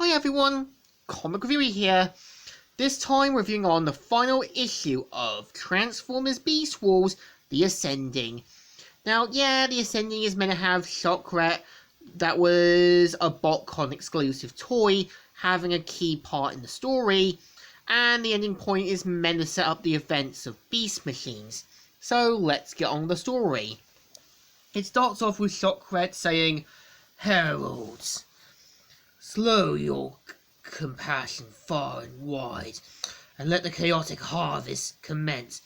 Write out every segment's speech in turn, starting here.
Hi everyone, Comic Reviewer here. This time reviewing on the final issue of Transformers Beast Wars, The Ascending. Now, The Ascending is meant to have Shockret, that was a BotCon exclusive toy, having a key part in the story, and the ending point is meant to set up the events of Beast Machines. So let's get on with the story. It starts off with Shockret saying, "Heralds, slow your compassion far and wide, and let the chaotic harvest commence.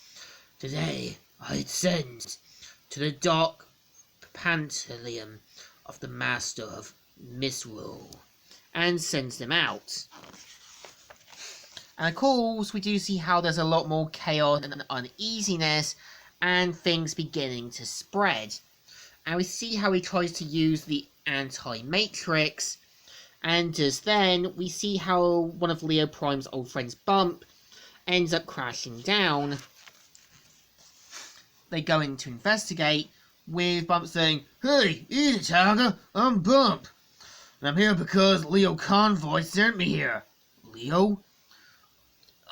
Today I ascend to the dark Pantaleon of the Master of Misrule," and sends them out. And of course, we do see how there's a lot more chaos and uneasiness, and things beginning to spread. And we see how he tries to use the Anti-Matrix, and just then, we see how one of Leo Prime's old friends, Bump, ends up crashing down. They go in to investigate, with Bump saying, "Hey, easy Tiger, I'm Bump, and I'm here because Leo Convoy sent me here." "Leo?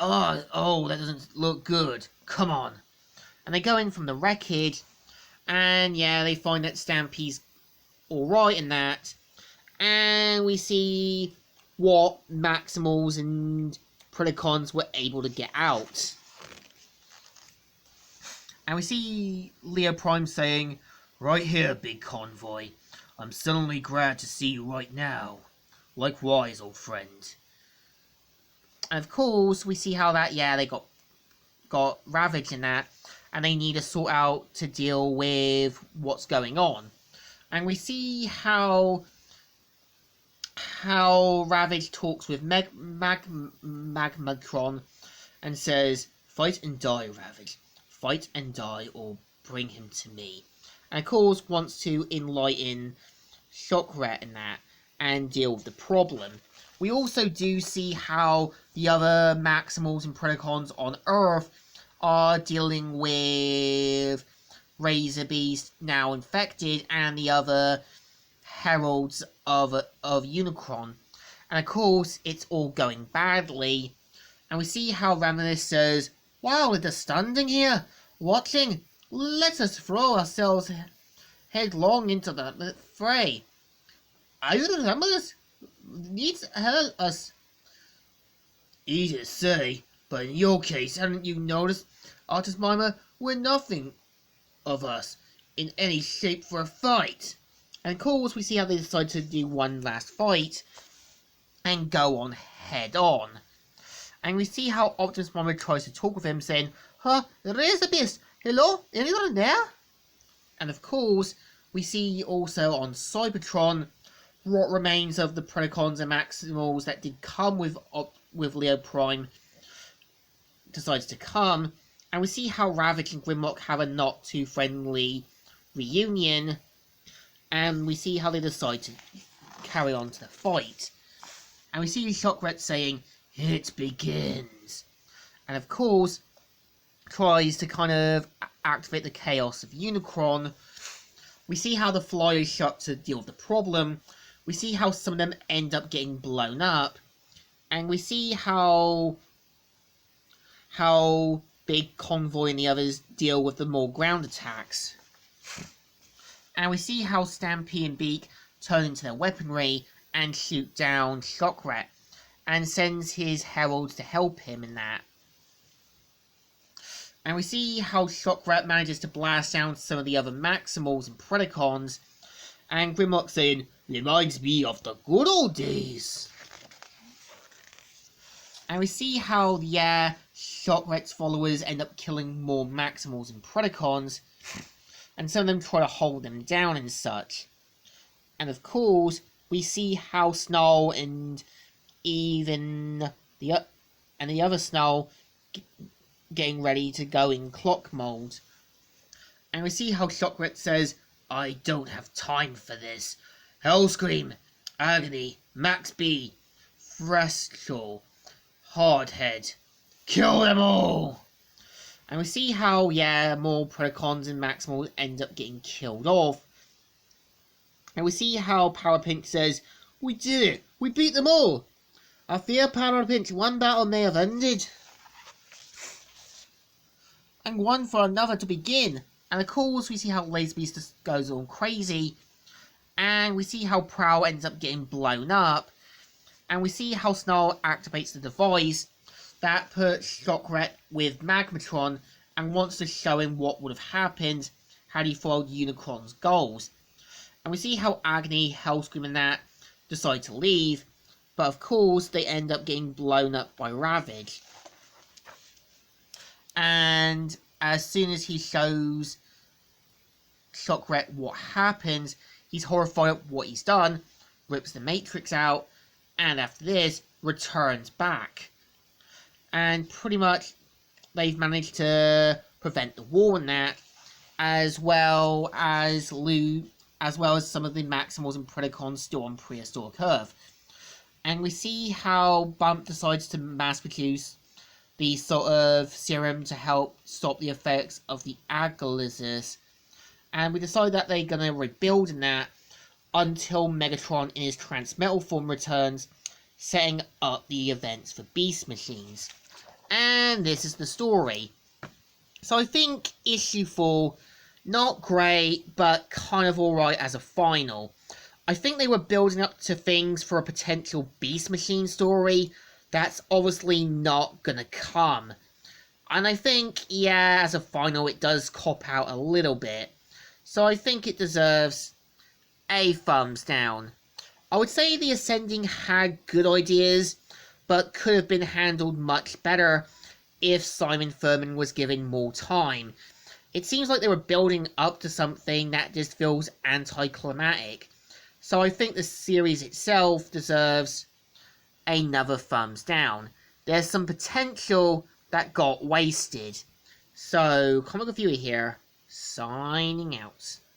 Oh, that doesn't look good. Come on." And they go in from the wreckage, and they find that Stampede's alright in that. And we see what Maximals and Predacons were able to get out. And we see Leo Prime saying, "Right here, big convoy. I'm suddenly glad to see you right now. Likewise, old friend." And of course, we see how that, they got ravaged in that, and they need to sort out to deal with what's going on. And we see how Ravage talks with Magmatron and says, "Fight and die, Ravage. Fight and die, or bring him to me." And of course wants to enlighten Shockret in that and deal with the problem. We also do see how the other Maximals and Predacons on Earth are dealing with Razor Beast, now infected, and the other heralds of Unicron. And of course, it's all going badly. And we see how Raminus says, "Wow, with the standing here, watching, let us throw ourselves headlong into the fray. Either Raminus needs to help us." "Easy to say, but in your case, haven't you noticed, Artist Mimer, we're nothing of us in any shape for a fight." And of course, we see how they decide to do one last fight and go on head on. And we see how Optimus Prime tries to talk with him, saying, "Razor Beast, hello, anyone there?" And of course, we see also on Cybertron what remains of the Predacons and Maximals that did come with Leo Prime decides to come. And we see how Ravage and Grimlock have a not too friendly reunion. And we see how they decide to carry on to the fight. And we see Shockret saying, "It begins." And of course, tries to kind of activate the chaos of Unicron. We see how the Flyers shut to deal with the problem. We see how some of them end up getting blown up. And we see how Big Convoy and the others deal with the more ground attacks. And we see how Stampede and Beak turn into their weaponry and shoot down Shockret, and sends his heralds to help him in that. And we see how Shockret manages to blast down some of the other Maximals and Predacons, and Grimlock saying, "Reminds me of the good old days." And we see how, Shockret's followers end up killing more Maximals and Predacons, and some of them try to hold them down and such. And of course, we see how Snarl and even the other Snarl getting ready to go in clock mold. And we see how Shockret says, "I don't have time for this. Hellscream, Agony, Max B, Threshold, Hardhead, kill them all!" And we see how, more Predacons and Maximals end up getting killed off. And we see how Power Pink says, "We did it! We beat them all! I feel power on a pinch. One battle may have ended, and one for another to begin. And of course, we see how Laserbeast just goes all crazy, and we see how Prowl ends up getting blown up, and we see how Snarl activates the device that puts Shockret with Magmatron and wants to show him what would have happened had he followed Unicron's goals. And we see how Agony, Hellscream and that decide to leave, but of course they end up getting blown up by Ravage. And as soon as he shows Shockret what happens, he's horrified at what he's done, rips the Matrix out, and after this, returns back. And pretty much, they've managed to prevent the war and that, as well as some of the Maximals and Predacons still on prehistoric Earth. And we see how Bump decides to mass produce the sort of serum to help stop the effects of the Agalizis. And we decide that they're going to rebuild in that until Megatron in his Transmetal form returns, setting up the events for Beast Machines. And this is the story. So I think issue 4, not great, but kind of alright as a final. I think they were building up to things for a potential Beast Machine story that's obviously not gonna come. And I think, yeah, as a final, it does cop out a little bit. So I think it deserves a thumbs down. I would say the Ascending had good ideas, but could have been handled much better if Simon Furman was given more time. It seems like they were building up to something that just feels anticlimactic. So I think the series itself deserves another thumbs down. There's some potential that got wasted. So, Comic Reviewer here, signing out.